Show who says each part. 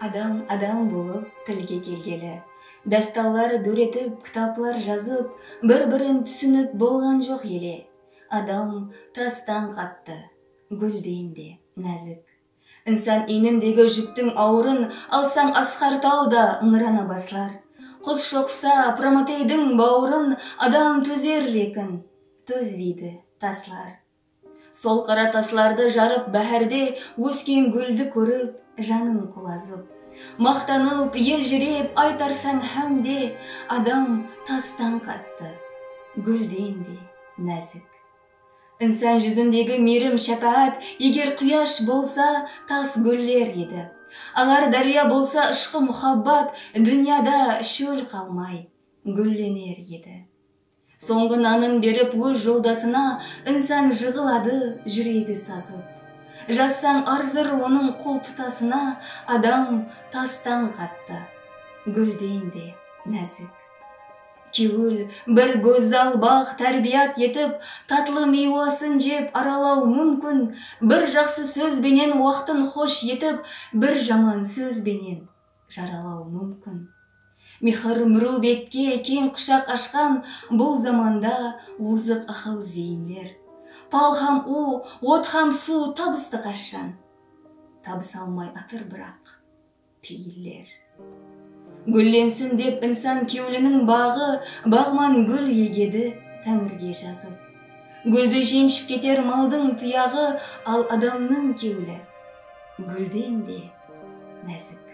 Speaker 1: Адам болып тілге келгелі. Дасталлар дөретіп, кітаплар жазып, бір-бірін түсініп болған жоқ еле. Адам тастан қатты, гүлден де нәзік. Инсан иніндегі жүктің ауырын алсаң асқар тауда ыңырана баслар. Құс шоқса Прометейдің бауырын адам төзер лекін, төзбейді таслар. Сол қара тасларды жарып бәһәрде өскен гүлді көріп, жанын құлазып. Мақтанып, елжіреп, айтарсаң һәмде, адам тастан қатты, гүлден де нәзік. Инсан жүзіндегі мейірім шәпәат, егер құяш болса, тас гүллер еді. Ағар дария болса, ішқы мұхаббат, дүнияда шөл қалмай, гүлленер еді. Соңғы нанын беріп өз жолдасына, инсан жығылады, жүрегі сазып. Жазсаң арзыр оның қолпытасына, адам тастан қатты, гүлден де нәзік. Кеуіл бір гөззал бақ тәрбият етіп, татлы мейуасын жеп аралау мүмкін. Бір жақсы сөзбенен уақытын хош етіп, бір жаман сөзбенен жаралау мүмкін. Михыр мүру бетке кең құшақ ашқан бұл заманда озық ақыл зейінлер. Пал хам у, от хам су табысты қашан. Табыс алмай атыр бірақ пейіллер. Гүлленсін деп инсан кеуілінің бағы, бағман гүл егеді тәңірге жазып. Гүлді женшіп кетер малдың тұяғы, ал адамның кеуілі гүлден де нәзік.